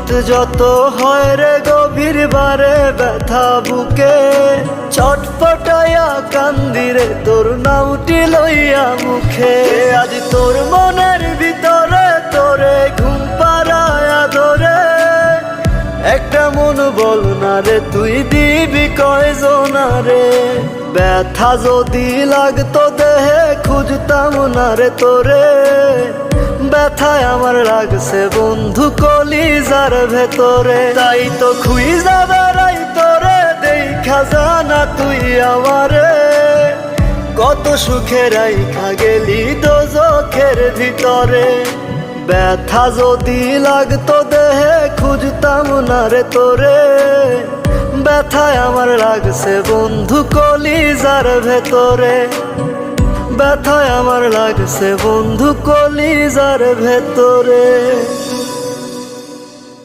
রাত যত হয় রে গভীর বারে ব্যথা বুকে, ছটফটাইয়া কান্দিরে তোর নামটি লইয়া মুখে। আজ তোর মনের ভিতরে তোরে ঘুম পাড়ায়া ধরে, একটা মন বল না রে তুই দিবি কয়জনা রে। ব্যথা যদি লাগতো দেহে খুঁজতাম না রে তোরে, ব্যথায় আমার লাগছে বন্ধু কলিজার ভেতরে। তাই তো খুঁজা বেড়াই তোরে দেখা জানা তুই আমারে, কত সুখে রাইখা গেলি দোজখের ভিতরে। ব্যথা যদি লাগতো দেহে খুঁজতাম না রে তোরে, ব্যথায় আমার লাগছে বন্ধু কলিজার ভেতরে। ব্যথায় আমার লাগছে বন্ধু কলিজার ভেতরে।